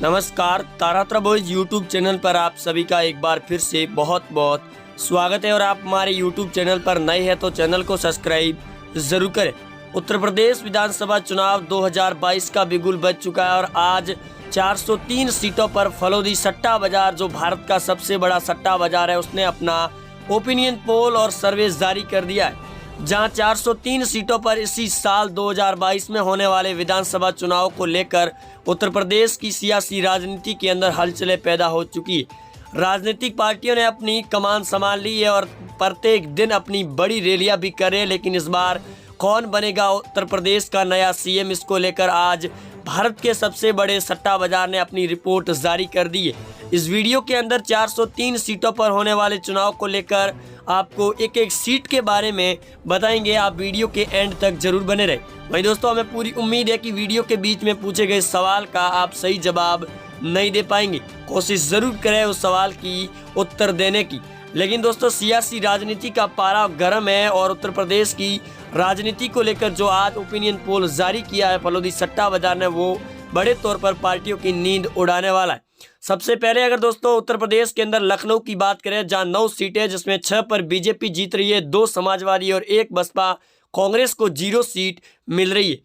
नमस्कार, तारात्रा boys YouTube channel पर आप सभी का एक बार फिर से बहुत बहुत स्वागत है। और आप हमारे यूट्यूब चैनल पर नए हैं तो चैनल को सब्सक्राइब जरूर करें। उत्तर प्रदेश विधानसभा चुनाव 2022 का बिगुल बज चुका है और आज 403 सीटों पर फलोदी सट्टा बाजार, जो भारत का सबसे बड़ा सट्टा बाजार है, उसने अपना ओपिनियन पोल और सर्वे जारी कर दिया है, जहां 403 सीटों पर इसी साल 2022 में होने वाले विधानसभा चुनाव को लेकर उत्तर प्रदेश की सियासी राजनीति के अंदर हलचलें पैदा हो चुकी है। राजनीतिक पार्टियों ने अपनी कमान संभाल ली है और प्रत्येक दिन अपनी बड़ी रैलियां भी कर रहे हैं, लेकिन इस बार कौन बनेगा उत्तर प्रदेश का नया सीएम, इसको लेकर आज भारत के सबसे बड़े सट्टा बाजार ने अपनी रिपोर्ट जारी कर दी है। इस वीडियो के अंदर 403 सीटों पर होने वाले चुनाव को लेकर आपको एक एक सीट के बारे में बताएंगे। आप वीडियो के एंड तक जरूर बने रहे। वही दोस्तों, हमें पूरी उम्मीद है कि वीडियो के बीच में पूछे गए सवाल का आप सही जवाब नहीं दे पाएंगे। कोशिश जरूर करें उस सवाल की उत्तर देने की। लेकिन दोस्तों, सियासी राजनीति का पारा गर्म है और उत्तर प्रदेश की राजनीति को लेकर जो आज ओपिनियन पोल जारी किया है फलोदी सट्टा बाजार ने, वो बड़े तौर पर पार्टियों की नींद उड़ाने वाला है। सबसे पहले अगर दोस्तों उत्तर प्रदेश के अंदर लखनऊ की बात करें, जहां 9 सीटें, जिसमें 6 पर बीजेपी जीत रही है, 2 समाजवादी और 1 बसपा, कांग्रेस को 0 सीट मिल रही है।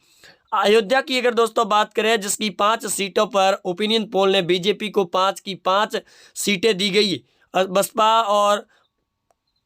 अयोध्या की अगर दोस्तों बात करें, जिसकी 5 सीटों पर ओपिनियन पोल ने बीजेपी को 5 की 5 सीटें दी गई है, बसपा और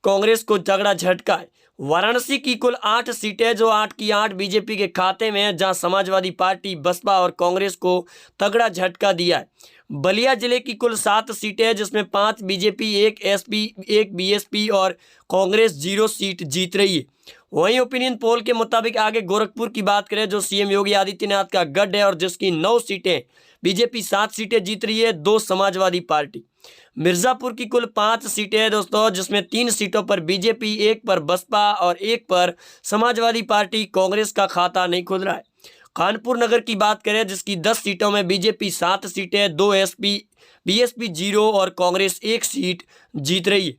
कांग्रेस को तगड़ा झटका है। वाराणसी की कुल 8 सीटें, जो 8 की 8 बीजेपी के खाते में है, जहां समाजवादी पार्टी, बसपा और कांग्रेस को तगड़ा झटका दिया है। बलिया जिले की कुल 7 सीटें, जिसमें 5 बीजेपी, 1 एसपी, 1 बीएसपी और कांग्रेस 0 सीट जीत रही है। वहीं ओपिनियन पोल के मुताबिक आगे गोरखपुर की बात करें, जो सीएम योगी आदित्यनाथ का गढ़ है और जिसकी 9 सीटें, बीजेपी 7 सीटें जीत रही है, 2 समाजवादी पार्टी। मिर्जापुर की कुल 5 सीटें हैं दोस्तों, जिसमें 3 सीटों पर बीजेपी, 1 पर बसपा और 1 पर समाजवादी पार्टी, कांग्रेस का खाता नहीं खुल रहा है। कानपुर नगर की बात करें, जिसकी 10 सीटों में बीजेपी 7 सीटें, 2 एसपी, बीएसपी 0 और कांग्रेस 1 सीट जीत रही है।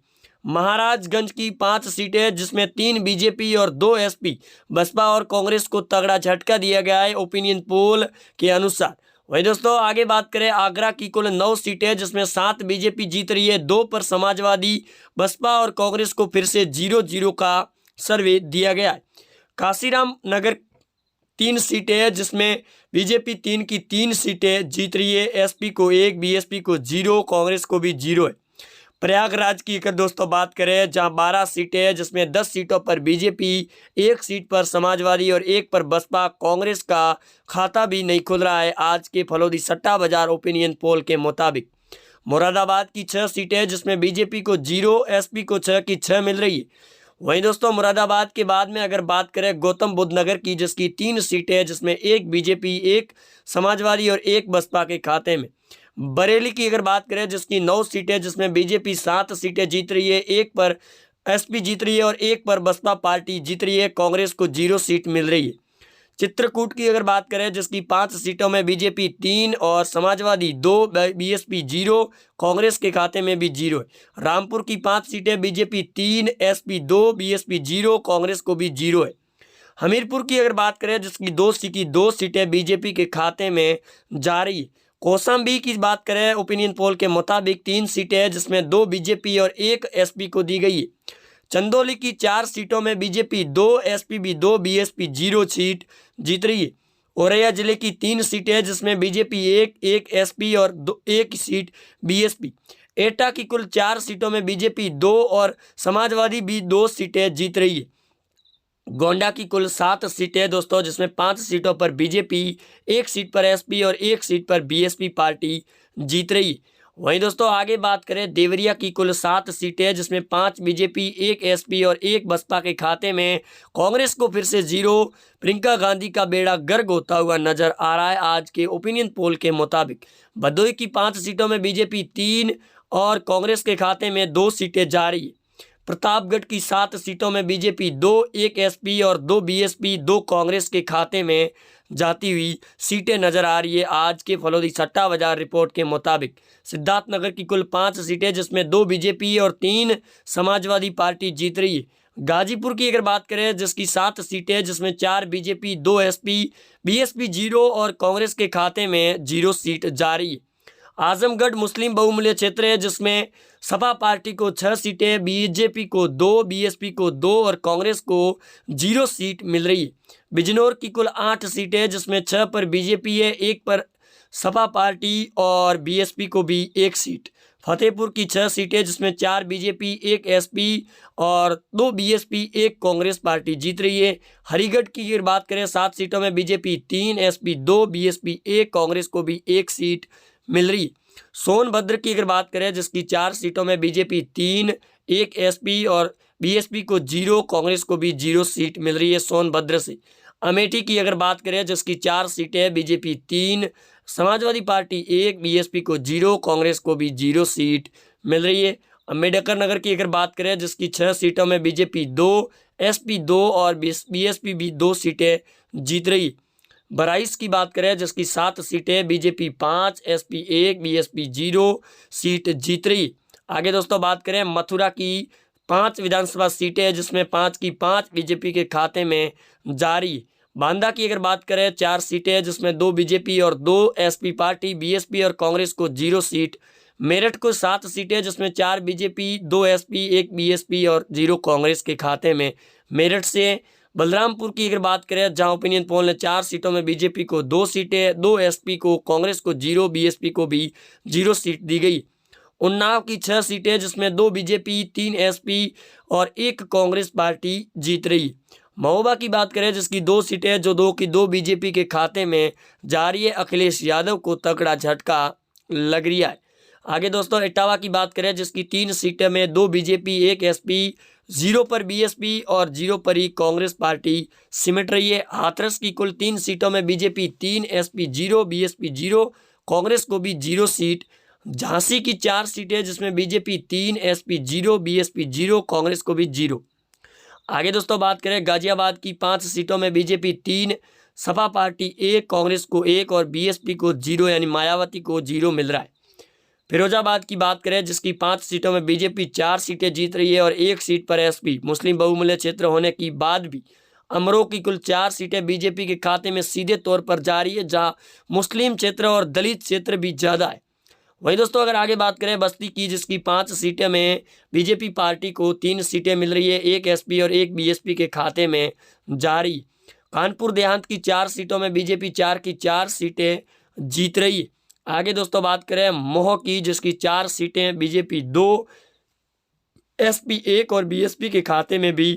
महाराजगंज की 5 सीटें, जिसमें 3 बीजेपी और 2 एसपी, बसपा और कांग्रेस को तगड़ा झटका दिया गया है ओपिनियन पोल के अनुसार। वही दोस्तों आगे बात करें, आगरा की कुल 9 सीटें, जिसमें 7 बीजेपी जीत रही है, 2 पर समाजवादी, बसपा और कांग्रेस को फिर से 0-0 का सर्वे दिया गया है। काशीराम नगर 3 सीटें हैं, जिसमें बीजेपी 3 की 3 सीटें जीत रही है, एसपी को 1, बीएसपी को 0, कांग्रेस को भी 0 है। प्रयागराज की अगर दोस्तों बात करें, जहां 12 सीटें हैं, जिसमें 10 सीटों पर बीजेपी, 1 सीट पर समाजवादी और 1 पर बसपा, कांग्रेस का खाता भी नहीं खुल रहा है आज के फलोदी सट्टा बाजार ओपिनियन पोल के मुताबिक। मुरादाबाद की 6 सीटें, जिसमें बीजेपी को 0, एसपी को 6 की 6 मिल रही है। वहीं दोस्तों मुरादाबाद के बाद में अगर बात करें गौतम बुद्ध नगर की, जिसकी 3 सीटें हैं, जिसमें 1 बीजेपी, 1 समाजवादी और 1 बसपा के खाते में। बरेली की अगर बात करें, जिसकी 9 सीटें, जिसमें बीजेपी 7 सीटें जीत रही है, 1 पर एसपी जीत रही है और 1 पर बसपा पार्टी जीत रही है, कांग्रेस को 0 सीट मिल रही है। चित्रकूट की अगर बात करें, जिसकी 5 सीटों में बीजेपी 3 और समाजवादी 2, बीएसपी 0, कांग्रेस के खाते में भी 0 है। रामपुर की 5 सीटें, बीजेपी 3, एसपी 2, बीएसपी 0, कांग्रेस को भी 0 है। हमीरपुर की अगर बात करें, जिसकी 2 सीटें बीजेपी के खाते में जा रही है। कौशाम्बी की बात करें, ओपिनियन पोल के मुताबिक 3 सीटें हैं, जिसमें 2 बीजेपी और 1 एसपी को दी गई है। चंदौली की 4 सीटों में बीजेपी 2, एसपी भी 2, बीएसपी 0 सीट जीत रही है। औरैया जिले की 3 सीटें, जिसमें बीजेपी 1 एसपी और 1 सीट बीएसपी। एटा की कुल 4 सीटों में बीजेपी 2 और समाजवादी भी 2 सीटें जीत रही है। गोंडा की कुल 7 सीटें दोस्तों, जिसमें 5 सीटों पर बीजेपी, 1 सीट पर एसपी और 1 सीट पर बीएसपी पार्टी जीत रही है। वहीं दोस्तों आगे बात करें, देवरिया की कुल 7 सीटें, जिसमें 5 बीजेपी, 1 एसपी और 1 बसपा के खाते में, कांग्रेस को फिर से 0। प्रियंका गांधी का बेड़ा गर्क होता हुआ नजर आ रहा है आज के ओपिनियन पोल के मुताबिक। भदोही की 5 सीटों में बीजेपी 3 और कांग्रेस के खाते में 2 सीटें जा रही है। प्रतापगढ़ की 7 सीटों में बीजेपी 2, 1 एसपी और 2 बीएसपी, 2 कांग्रेस के खाते में जाती हुई सीटें नजर आ रही है आज के फलोदी सट्टा बाजार रिपोर्ट के मुताबिक। सिद्धार्थनगर की कुल 5 सीटें, जिसमें 2 बीजेपी और 3 समाजवादी पार्टी जीत रही है। गाजीपुर की अगर बात करें, जिसकी 7 सीटें, जिसमें 4 बीजेपी, 2 एसपी, बीएसपी 0 और कांग्रेस के खाते में 0 सीट जा रही है। आजमगढ़ मुस्लिम बहुमूल्य क्षेत्र है जिसमें सपा पार्टी को 6 सीटें, बीजेपी को 2, बीएसपी को 2 और कांग्रेस को 0 सीट मिल रही है। बिजनौर की कुल 8 सीटें जिसमें 6 पर बीजेपी है, 1 पर सपा पार्टी और बीएसपी को भी 1 सीट। फतेहपुर की 6 सीटें जिसमें 4 बीजेपी, 1 एसपी और 2 बीएसपी, 1 कांग्रेस पार्टी जीत रही है। हरिगढ़ की अगर बात करें 7 सीटों में बीजेपी 3, एसपी 2, बीएसपी 1, कांग्रेस को भी 1 सीट मिल रही। सोनभद्र की अगर बात करें जिसकी 4 सीटों में बीजेपी 3, 1 एसपी और बीएसपी को 0, कांग्रेस को भी 0 सीट मिल रही है सोनभद्र से। अमेठी की अगर बात करें जिसकी 4 सीटें, बीजेपी 3, समाजवादी पार्टी 1, बीएसपी को 0, कांग्रेस को भी 0 सीट मिल रही है। अम्बेडकर नगर की अगर बात करें जिसकी 6 सीटों में बीजेपी 2, एसपी 2 और बीएसपी भी 2 सीटें जीत रही। बराइस की बात करें जिसकी 7 सीटें, बीजेपी 5, एसपी 1, बीएसपी 0 सीट जीत रही। आगे दोस्तों बात करें मथुरा की 5 विधानसभा सीटें जिसमें 5 की 5 बीजेपी के खाते में जारी। बांदा की अगर बात करें 4 सीटें जिसमें 2 बीजेपी और 2 एसपी पार्टी, बीएसपी और कांग्रेस को 0 सीट। मेरठ को 7 सीटें जिसमें 4 बीजेपी, 2 एसपी, 1 बीएसपी और 0 कांग्रेस के खाते में मेरठ से। बलरामपुर की अगर बात करें जहां ओपिनियन पोल ने 4 सीटों में बीजेपी को 2 सीटें, 2 एसपी को, कांग्रेस को 0, बीएसपी को भी 0 सीट दी गई। उन्नाव की 6 सीटें जिसमें 2 बीजेपी, 3 एसपी और 1 कांग्रेस पार्टी जीत रही। महोबा की बात करें जिसकी 2 सीटें जो 2 की 2 बीजेपी के खाते में जा रही है। अखिलेश यादव को तगड़ा झटका लग रहा है। आगे दोस्तों इटावा की बात करें जिसकी 3 सीटें में 2 बीजेपी, 1 एसपी, 0 पर बीएसपी और 0 पर ही कांग्रेस पार्टी सिमट रही है। हाथरस की कुल 3 सीटों में बीजेपी 3, एसपी 0, बीएसपी 0, कांग्रेस को भी 0 सीट। झांसी की 4 सीटें जिसमें बीजेपी 3, एसपी 0, बीएसपी 0, कांग्रेस को भी 0। आगे दोस्तों बात करें गाजियाबाद की 5 सीटों में बीजेपी 3, सपा पार्टी 1, कांग्रेस को 1 और बीएसपी को 0 यानी मायावती को 0 मिल रहा है। फिरोजाबाद की बात करें जिसकी 5 सीटों में बीजेपी 4 सीटें जीत रही है और 1 सीट पर एसपी। मुस्लिम बहुमूल्य क्षेत्र होने की बाद भी अमरोह की कुल 4 सीटें बीजेपी के खाते में सीधे तौर पर जा रही है जहां मुस्लिम क्षेत्र और दलित क्षेत्र भी ज़्यादा है। वही दोस्तों अगर आगे बात करें बस्ती की जिसकी 5 सीटें में बीजेपी पार्टी को 3 सीटें मिल रही है, 1 एसपी और 1 बीएसपी के खाते में जारी। कानपुर देहात की 4 सीटों में बीजेपी 4 की 4 सीटें जीत रही है। आगे दोस्तों बात करें मोह की जिसकी 4 सीटें बीजेपी 2, एसपी 1 और बीएसपी के खाते में भी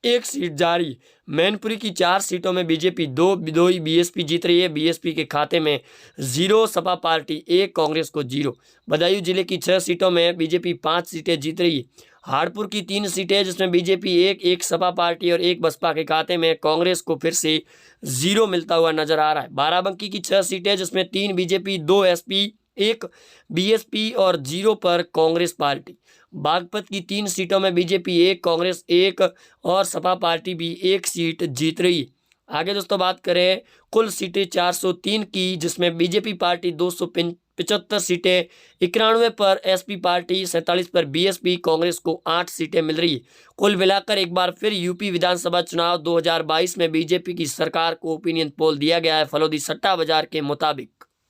1 सीट जारी। मैनपुरी की 4 सीटों में बीजेपी 2 ही बीएसपी जीत रही है, बीएसपी के खाते में 0, सपा पार्टी 1, कांग्रेस को 0। बदायूं जिले की 6 सीटों में बीजेपी 5 सीटें जीत रही है। हाड़पुर की 3 सीटें जिसमें बीजेपी 1 सपा पार्टी और 1 बसपा के खाते में, कांग्रेस को फिर से 0 मिलता हुआ नजर आ रहा है। बाराबंकी की 6 सीटें जिसमें 3 बीजेपी, 2 एसपी, 1 बीएसपी और 0 पर कांग्रेस पार्टी। बागपत की 3 सीटों में बीजेपी 1, कांग्रेस 1 और सपा पार्टी भी 1 सीट जीत रही है। आगे दोस्तों बात करें कुल सीटें 403 की जिसमें बीजेपी पार्टी 275 सीटें, 91 पर एसपी पार्टी, 47 पर बीएसपी, कांग्रेस को 8 सीटें मिल रही है। कुल मिलाकर एक बार फिर यूपी विधानसभा चुनाव 2022 में बीजेपी की सरकार को ओपिनियन पोल दिया गया है फलोदी सट्टा बाजार के मुताबिक।